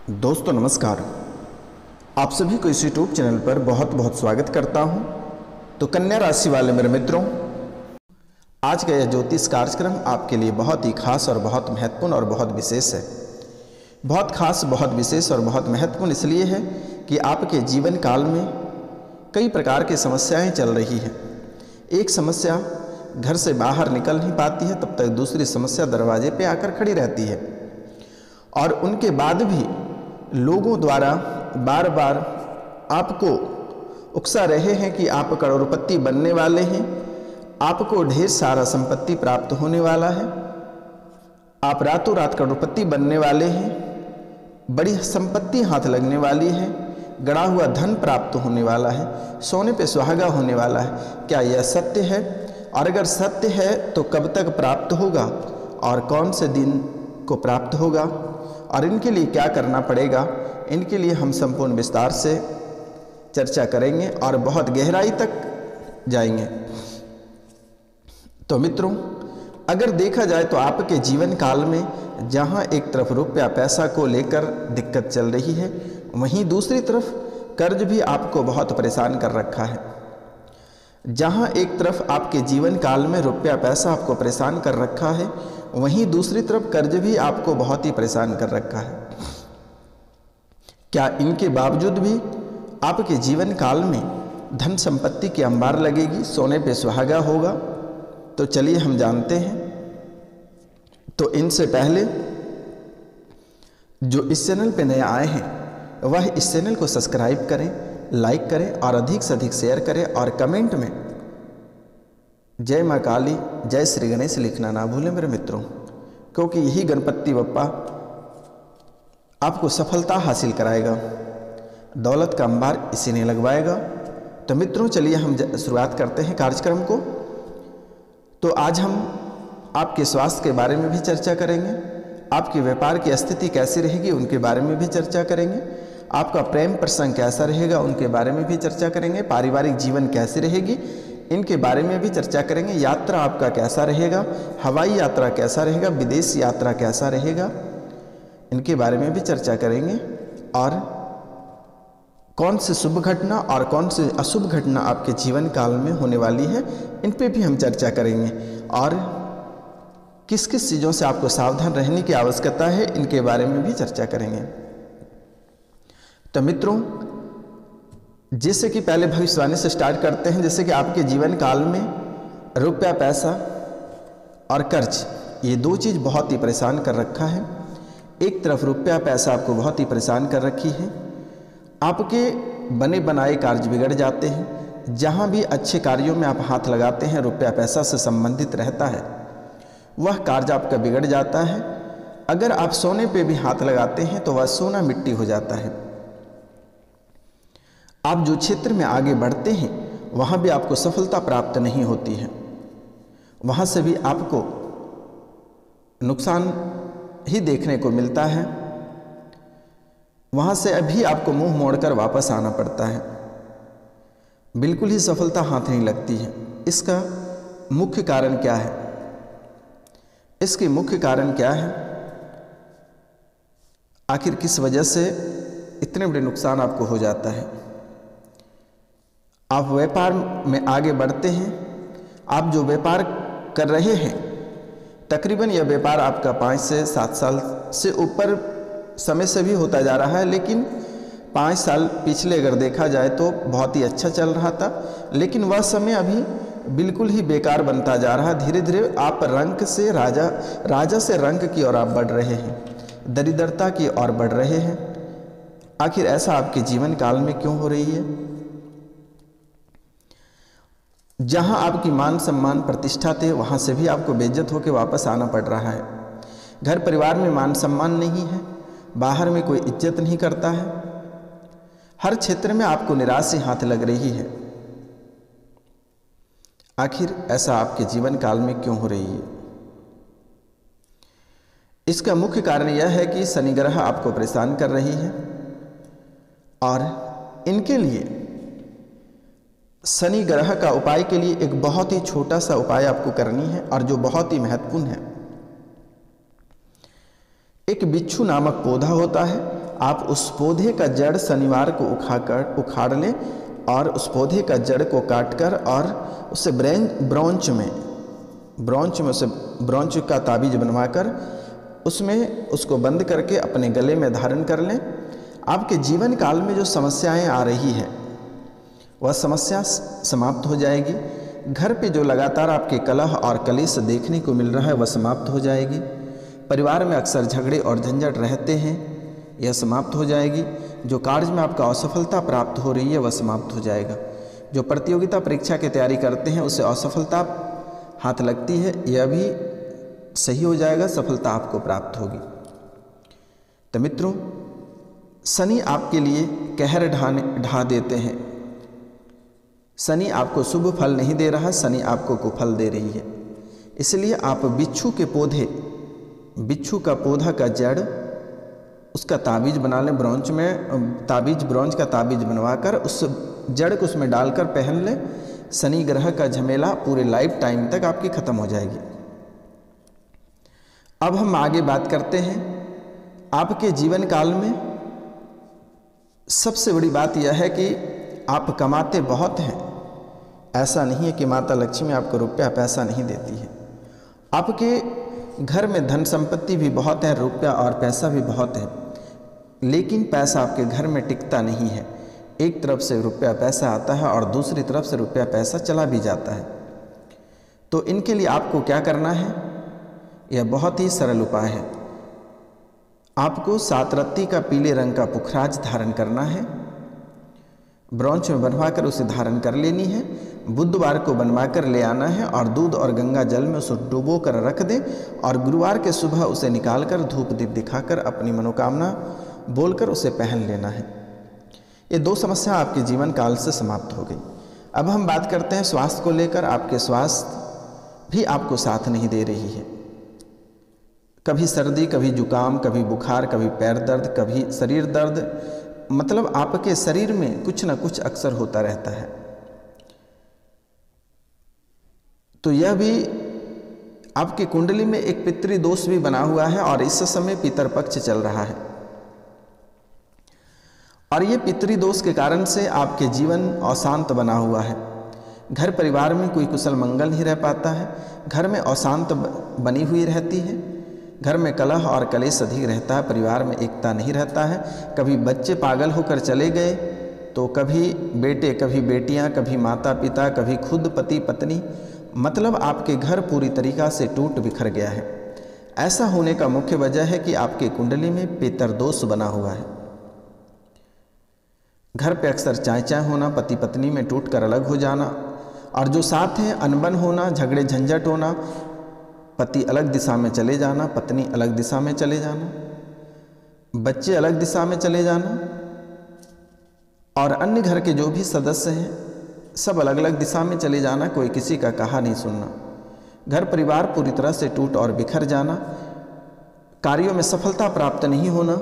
दोस्तों नमस्कार। आप सभी को इस यूट्यूब चैनल पर बहुत बहुत स्वागत करता हूं। तो कन्या राशि वाले मेरे मित्रों, आज का यह ज्योतिष कार्यक्रम आपके लिए बहुत ही खास और बहुत महत्वपूर्ण और बहुत विशेष है। बहुत खास, बहुत विशेष और बहुत महत्वपूर्ण इसलिए है कि आपके जीवन काल में कई प्रकार की समस्याएं चल रही हैं। एक समस्या घर से बाहर निकल नहीं पाती है, तब तक दूसरी समस्या दरवाजे पे आकर खड़ी रहती है और उनके बाद भी लोगों द्वारा बार बार आपको उकसा रहे हैं कि आप करोड़पति बनने वाले हैं, आपको ढेर सारा संपत्ति प्राप्त होने वाला है, आप रातों रात करोड़पति बनने वाले हैं, बड़ी संपत्ति हाथ लगने वाली है, गड़ा हुआ धन प्राप्त होने वाला है, सोने पे सुहागा होने वाला है। क्या यह सत्य है? और अगर सत्य है तो कब तक प्राप्त होगा और कौन से दिन को प्राप्त होगा और इनके लिए क्या करना पड़ेगा, इनके लिए हम संपूर्ण विस्तार से चर्चा करेंगे और बहुत गहराई तक जाएंगे। तो मित्रों, अगर देखा जाए तो आपके जीवन काल में जहां एक तरफ रुपया पैसा को लेकर दिक्कत चल रही है, वहीं दूसरी तरफ कर्ज भी आपको बहुत परेशान कर रखा है। जहां एक तरफ आपके जीवन काल में रुपया पैसा आपको परेशान कर रखा है, वहीं दूसरी तरफ कर्ज भी आपको बहुत ही परेशान कर रखा है। क्या इनके बावजूद भी आपके जीवन काल में धन संपत्ति की अंबार लगेगी, सोने पे सुहागा होगा? तो चलिए हम जानते हैं। तो इनसे पहले जो इस चैनल पे नए आए हैं वह इस चैनल को सब्सक्राइब करें, लाइक करें और अधिक से अधिक शेयर करें और कमेंट में जय माँ काली, जय श्री गणेश लिखना ना भूलें मेरे मित्रों, क्योंकि यही गणपति बप्पा आपको सफलता हासिल कराएगा, दौलत का अंबार इसी ने लगवाएगा। तो मित्रों चलिए हम शुरुआत करते हैं कार्यक्रम को। तो आज हम आपके स्वास्थ्य के बारे में भी चर्चा करेंगे, आपके व्यापार की स्थिति कैसी रहेगी उनके बारे में भी चर्चा करेंगे, आपका प्रेम प्रसंग कैसा रहेगा उनके बारे में भी चर्चा करेंगे, पारिवारिक जीवन कैसी रहेगी इनके बारे में भी चर्चा करेंगे, यात्रा आपका कैसा रहेगा, हवाई यात्रा कैसा रहेगा, विदेश यात्रा कैसा रहेगा, इनके बारे में भी चर्चा करेंगे और कौन से शुभ घटना और कौन से अशुभ घटना आपके जीवन काल में होने वाली है, इन पे भी हम चर्चा करेंगे और किस किस चीज़ों से आपको सावधान रहने की आवश्यकता है, इनके बारे में भी चर्चा करेंगे। तो मित्रों, जैसे कि पहले भविष्यवाणी से स्टार्ट करते हैं। जैसे कि आपके जीवन काल में रुपया पैसा और कर्ज, ये दो चीज़ बहुत ही परेशान कर रखा है। एक तरफ रुपया पैसा आपको बहुत ही परेशान कर रखी है, आपके बने बनाए कार्य बिगड़ जाते हैं। जहाँ भी अच्छे कार्यों में आप हाथ लगाते हैं, रुपया पैसा से संबंधित रहता है, वह कार्य आपका बिगड़ जाता है। अगर आप सोने पे भी हाथ लगाते हैं तो वह सोना मिट्टी हो जाता है। आप जो क्षेत्र में आगे बढ़ते हैं वहाँ भी आपको सफलता प्राप्त नहीं होती है, वहाँ से भी आपको नुकसान ही देखने को मिलता है, वहाँ से अभी आपको मुंह मोड़कर वापस आना पड़ता है, बिल्कुल ही सफलता हाथ नहीं लगती है। इसका मुख्य कारण क्या है? इसके मुख्य कारण क्या है? आखिर किस वजह से इतने बड़े नुकसान आपको हो जाता है? आप व्यापार में आगे बढ़ते हैं, आप जो व्यापार कर रहे हैं, तकरीबन यह व्यापार आपका 5 से 7 साल से ऊपर समय से भी होता जा रहा है, लेकिन 5 साल पिछले अगर देखा जाए तो बहुत ही अच्छा चल रहा था, लेकिन वह समय अभी बिल्कुल ही बेकार बनता जा रहा है। धीरे धीरे आप रंक से राजा से रंक की ओर आप बढ़ रहे हैं, दरिद्रता की ओर बढ़ रहे हैं। आखिर ऐसा आपके जीवन काल में क्यों हो रही है? जहां आपकी मान सम्मान प्रतिष्ठा थे, वहां से भी आपको बेइज्जत होकर वापस आना पड़ रहा है। घर परिवार में मान सम्मान नहीं है, बाहर में कोई इज्जत नहीं करता है, हर क्षेत्र में आपको निराशा हाथ लग रही है। आखिर ऐसा आपके जीवन काल में क्यों हो रही है? इसका मुख्य कारण यह है कि शनि ग्रह आपको परेशान कर रही है और इनके लिए शनि ग्रह का उपाय के लिए एक बहुत ही छोटा सा उपाय आपको करनी है और जो बहुत ही महत्वपूर्ण है। एक बिच्छू नामक पौधा होता है, आप उस पौधे का जड़ शनिवार को उखाड़ लें और उस पौधे का जड़ को काटकर और उसे ब्रोंच में उसे ब्रोंच का ताबीज बनवाकर उसमें उसको बंद करके अपने गले में धारण कर लें। आपके जीवन काल में जो समस्याएं आ रही है वह समस्या समाप्त हो जाएगी। घर पे जो लगातार आपके कलह और कलेश देखने को मिल रहा है वह समाप्त हो जाएगी। परिवार में अक्सर झगड़े और झंझट रहते हैं, यह समाप्त हो जाएगी। जो कार्य में आपका असफलता प्राप्त हो रही है वह समाप्त हो जाएगा। जो प्रतियोगिता परीक्षा की तैयारी करते हैं उसे असफलता हाथ लगती है, यह भी सही हो जाएगा, सफलता आपको प्राप्त होगी। तो मित्रों, शनि आपके लिए कहर ढा देते हैं। शनि आपको शुभ फल नहीं दे रहा, शनि आपको कुफल दे रही है। इसलिए आप बिच्छू का पौधा का जड़ उसका ताबीज बना लें। ब्रोंच का ताबीज बनवाकर उस जड़ को उसमें डालकर पहन लें। शनि ग्रह का झमेला पूरे लाइफ टाइम तक आपकी खत्म हो जाएगी। अब हम आगे बात करते हैं। आपके जीवन काल में सबसे बड़ी बात यह है कि आप कमाते बहुत हैं। ऐसा नहीं है कि माता लक्ष्मी आपको रुपया पैसा नहीं देती है। आपके घर में धन संपत्ति भी बहुत है, रुपया और पैसा भी बहुत है, लेकिन पैसा आपके घर में टिकता नहीं है। एक तरफ से रुपया पैसा आता है और दूसरी तरफ से रुपया पैसा चला भी जाता है। तो इनके लिए आपको क्या करना है? यह बहुत ही सरल उपाय है। आपको 7 रत्ती का पीले रंग का पुखराज धारण करना है, ब्रोंच में बनवाकर उसे धारण कर लेनी है। बुधवार को बनवाकर ले आना है और दूध और गंगा जल में उसे डुबो कर रख दें और गुरुवार के सुबह उसे निकालकर धूप दीप दिखाकर अपनी मनोकामना बोलकर उसे पहन लेना है। ये 2 समस्या आपके जीवन काल से समाप्त हो गई। अब हम बात करते हैं स्वास्थ्य को लेकर। आपके स्वास्थ्य भी आपको साथ नहीं दे रही है। कभी सर्दी, कभी जुकाम, कभी बुखार, कभी पैर दर्द, कभी शरीर दर्द, मतलब आपके शरीर में कुछ ना कुछ अक्सर होता रहता है। तो यह भी आपकी कुंडली में एक पितृ दोष भी बना हुआ है और इस समय पितर पक्ष चल रहा है और ये पितृ दोष के कारण से आपके जीवन अशांत बना हुआ है। घर परिवार में कोई कुशल मंगल नहीं रह पाता है, घर में अशांत बनी हुई रहती है, घर में कलह और कलेश अधिक रहता है, परिवार में एकता नहीं रहता है। कभी बच्चे पागल होकर चले गए तो कभी बेटे, कभी बेटियां, कभी माता पिता, कभी खुद पति पत्नी, मतलब आपके घर पूरी तरीक़ा से टूट बिखर गया है। ऐसा होने का मुख्य वजह है कि आपके कुंडली में पितर दोष बना हुआ है। घर पे अक्सर चाय चाय होना, पति पत्नी में टूट कर अलग हो जाना और जो साथ हैं अनबन होना, झगड़े झंझट होना, पति अलग दिशा में चले जाना, पत्नी अलग दिशा में चले जाना, बच्चे अलग दिशा में चले जाना और अन्य घर के जो भी सदस्य हैं सब अलग अलग दिशा में चले जाना, कोई किसी का कहा नहीं सुनना, घर परिवार पूरी तरह से टूट और बिखर जाना, कार्यों में सफलता प्राप्त नहीं होना,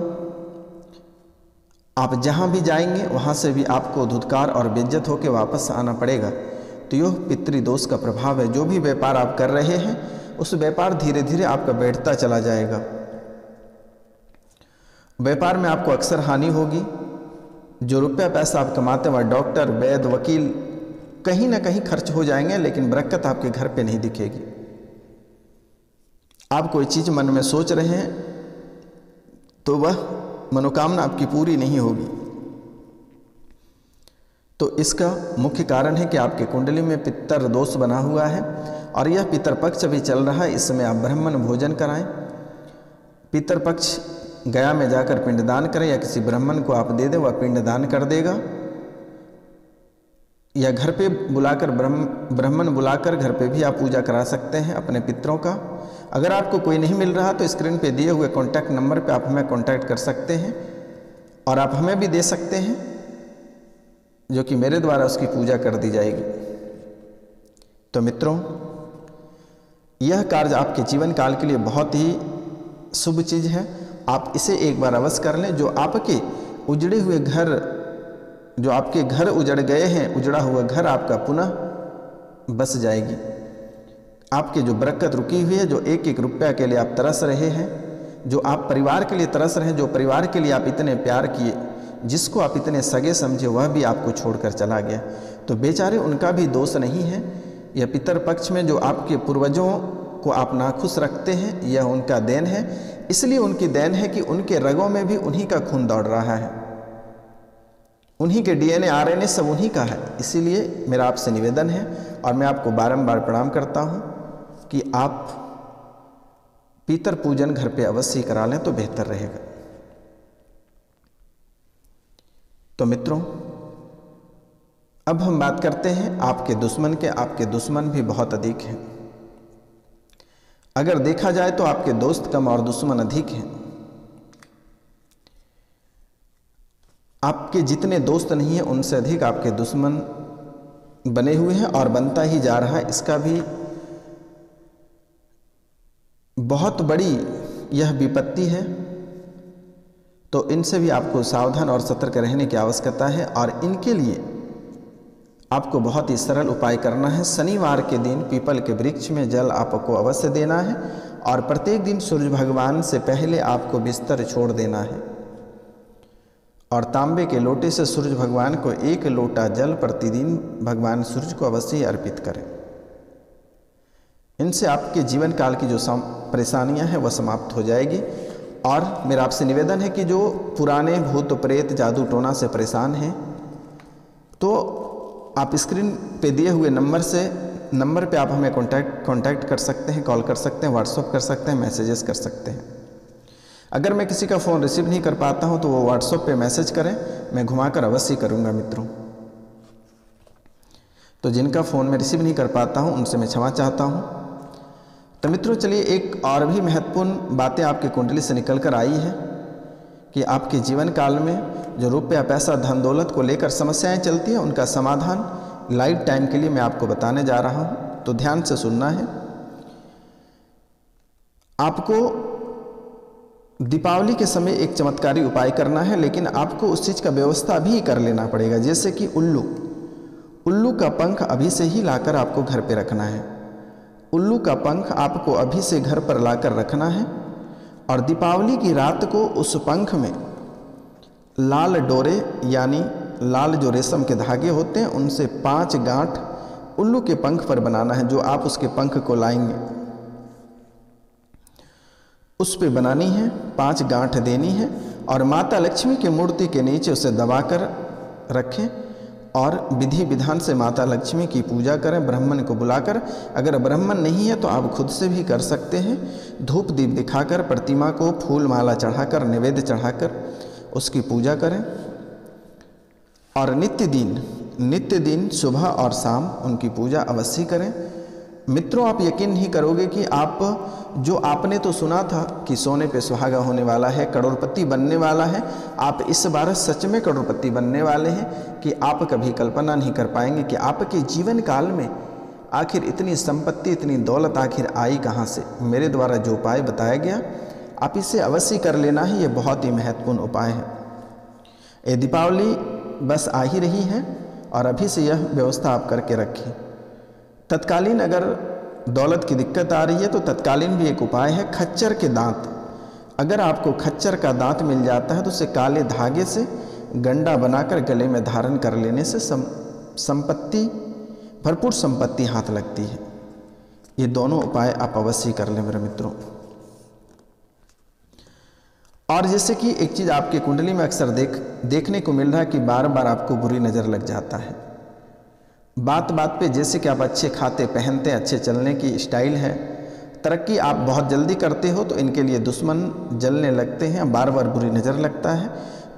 आप जहाँ भी जाएंगे वहाँ से भी आपको धुतकार और बेइज्जत होकर वापस आना पड़ेगा। तो यह पितृदोष का प्रभाव है। जो भी व्यापार आप कर रहे हैं उस व्यापार धीरे धीरे आपका बैठता चला जाएगा। व्यापार में आपको अक्सर हानि होगी। जो रुपया पैसा आप कमाते हैं वह डॉक्टर, वैद्य, वकील कहीं ना कहीं खर्च हो जाएंगे, लेकिन बरकत आपके घर पे नहीं दिखेगी। आप कोई चीज़ मन में सोच रहे हैं तो वह मनोकामना आपकी पूरी नहीं होगी। तो इसका मुख्य कारण है कि आपके कुंडली में पितर दोष बना हुआ है और यह पितर पक्ष भी चल रहा है। इसमें आप ब्राह्मण भोजन कराएं, पितर पक्ष गया में जाकर पिंडदान करें या किसी ब्राह्मण को आप दे दें, वह पिंडदान कर देगा, या घर पे बुलाकर ब्राह्मण बुलाकर घर पे भी आप पूजा करा सकते हैं अपने पितरों का। अगर आपको कोई नहीं मिल रहा तो स्क्रीन पे दिए हुए कॉन्टैक्ट नंबर पे आप हमें कॉन्टैक्ट कर सकते हैं और आप हमें भी दे सकते हैं, जो कि मेरे द्वारा उसकी पूजा कर दी जाएगी। तो मित्रों, यह कार्य आपके जीवन काल के लिए बहुत ही शुभ चीज़ है। आप इसे एक बार अवश्य कर लें। जो आपके उजड़े हुए घर, जो आपके घर उजड़ गए हैं, उजड़ा हुआ घर आपका पुनः बस जाएगी। आपके जो बरकत रुकी हुई है, जो एक एक रुपया के लिए आप तरस रहे हैं, जो आप परिवार के लिए तरस रहे हैं, जो परिवार के लिए आप इतने प्यार किए, जिसको आप इतने सगे समझे, वह भी आपको छोड़कर चला गया। तो बेचारे उनका भी दोष नहीं है। यह पितर पक्ष में जो आपके पूर्वजों को आप नाखुश रखते हैं, यह उनका देन है। इसलिए उनकी देन है कि उनके रगों में भी उन्हीं का खून दौड़ रहा है, उन्हीं के DNA RNA सब उन्हीं का है। इसीलिए मेरा आपसे निवेदन है और मैं आपको बारंबार प्रणाम करता हूँ कि आप पितर पूजन घर पे अवश्य करा लें तो बेहतर रहेगा। तो मित्रों, अब हम बात करते हैं आपके दुश्मन के। आपके दुश्मन भी बहुत अधिक हैं। अगर देखा जाए तो आपके दोस्त कम और दुश्मन अधिक हैं। आपके जितने दोस्त नहीं हैं उनसे अधिक आपके दुश्मन बने हुए हैं और बनता ही जा रहा है। इसका भी बहुत बड़ी यह विपत्ति है। तो इनसे भी आपको सावधान और सतर्क रहने की आवश्यकता है और इनके लिए आपको बहुत ही सरल उपाय करना है। शनिवार के दिन पीपल के वृक्ष में जल आपको अवश्य देना है और प्रत्येक दिन सूर्य भगवान से पहले आपको बिस्तर छोड़ देना है और तांबे के लोटे से सूर्य भगवान को 1 लोटा जल प्रतिदिन भगवान सूर्य को अवश्य ही अर्पित करें। इनसे आपके जीवन काल की जो परेशानियां हैं वह समाप्त हो जाएगी। और मेरा आपसे निवेदन है कि जो पुराने भूत प्रेत जादू टोना से परेशान हैं, तो आप स्क्रीन पे दिए हुए नंबर पे आप हमें कांटेक्ट कर सकते हैं, कॉल कर सकते हैं, व्हाट्सअप कर सकते हैं, मैसेजेस कर सकते हैं। अगर मैं किसी का फ़ोन रिसीव नहीं कर पाता हूं तो वो व्हाट्सअप पे मैसेज करें, मैं घुमाकर अवश्य करूंगा मित्रों। तो जिनका फ़ोन मैं रिसीव नहीं कर पाता हूं उनसे मैं क्षमा चाहता हूं। तो मित्रों चलिए, एक और भी महत्वपूर्ण बातें आपकी कुंडली से निकल कर आई है कि आपके जीवन काल में जो रुपया पैसा धन दौलत को लेकर समस्याएं चलती हैं, उनका समाधान लाइफ टाइम के लिए मैं आपको बताने जा रहा हूं। तो ध्यान से सुनना है। आपको दीपावली के समय एक चमत्कारी उपाय करना है, लेकिन आपको उस चीज़ का व्यवस्था भी कर लेना पड़ेगा। जैसे कि उल्लू का पंख अभी से ही लाकर आपको घर पे रखना है। उल्लू का पंख आपको अभी से घर पर लाकर रखना है और दीपावली की रात को उस पंख में लाल डोरे यानी लाल जो रेशम के धागे होते हैं उनसे 5 गांठ उल्लू के पंख पर बनाना है। जो आप उसके पंख को लाएंगे उस पे बनानी है, 5 गांठ देनी है और माता लक्ष्मी की मूर्ति के नीचे उसे दबाकर रखें और विधि विधान से माता लक्ष्मी की पूजा करें, ब्राह्मण को बुलाकर। अगर ब्राह्मण नहीं है तो आप खुद से भी कर सकते हैं। धूप दीप दिखाकर प्रतिमा को फूल माला चढ़ाकर नैवेद्य चढ़ाकर उसकी पूजा करें और नित्य दिन सुबह और शाम उनकी पूजा अवश्य करें। मित्रों, आप यकीन नहीं करोगे कि आपने तो सुना था कि सोने पे सुहागा होने वाला है, करोड़पति बनने वाला है। आप इस बार सच में करोड़पति बनने वाले हैं कि आप कभी कल्पना नहीं कर पाएंगे कि आपके जीवन काल में आखिर इतनी संपत्ति, इतनी दौलत आखिर आई कहाँ से। मेरे द्वारा जो उपाय बताया गया आप इसे अवश्य कर लेना है। ये बहुत ही महत्वपूर्ण उपाय है। ये दीपावली बस आ ही रही है और अभी से यह व्यवस्था आप करके रखें। तत्कालीन अगर दौलत की दिक्कत आ रही है तो तत्कालीन भी एक उपाय है, खच्चर के दांत। अगर आपको खच्चर का दांत मिल जाता है तो उसे काले धागे से गंडा बनाकर गले में धारण कर लेने से संपत्ति, भरपूर संपत्ति हाथ लगती है। ये दोनों उपाय आप अवश्य कर लें मेरे मित्रों। और जैसे कि एक चीज़ आपके कुंडली में अक्सर देखने को मिल रहा है कि बार बार आपको बुरी नज़र लग जाता है। बात बात पे जैसे कि आप अच्छे खाते पहनते, अच्छे चलने की स्टाइल है, तरक्की आप बहुत जल्दी करते हो तो इनके लिए दुश्मन जलने लगते हैं, बार बार बुरी नज़र लगता है।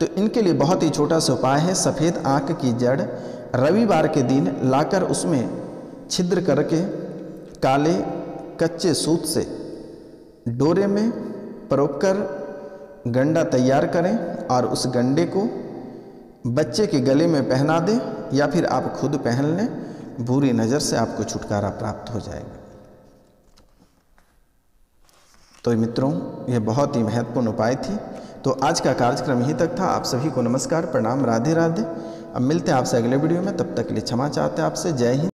तो इनके लिए बहुत ही छोटा सा उपाय है। सफ़ेद आँख की जड़ रविवार के दिन लाकर उसमें छिद्र करके काले कच्चे सूत से डोरे में परोपकर गंडा तैयार करें और उस गंडे को बच्चे के गले में पहना दें या फिर आप खुद पहन लें। बुरी नज़र से आपको छुटकारा प्राप्त हो जाएगा। तो मित्रों, यह बहुत ही महत्वपूर्ण उपाय थी। तो आज का कार्यक्रम यहीं तक था। आप सभी को नमस्कार, प्रणाम, राधे राधे। अब मिलते हैं आपसे अगले वीडियो में। तब तक के लिए क्षमा चाहते हैं आपसे। जय हिंद।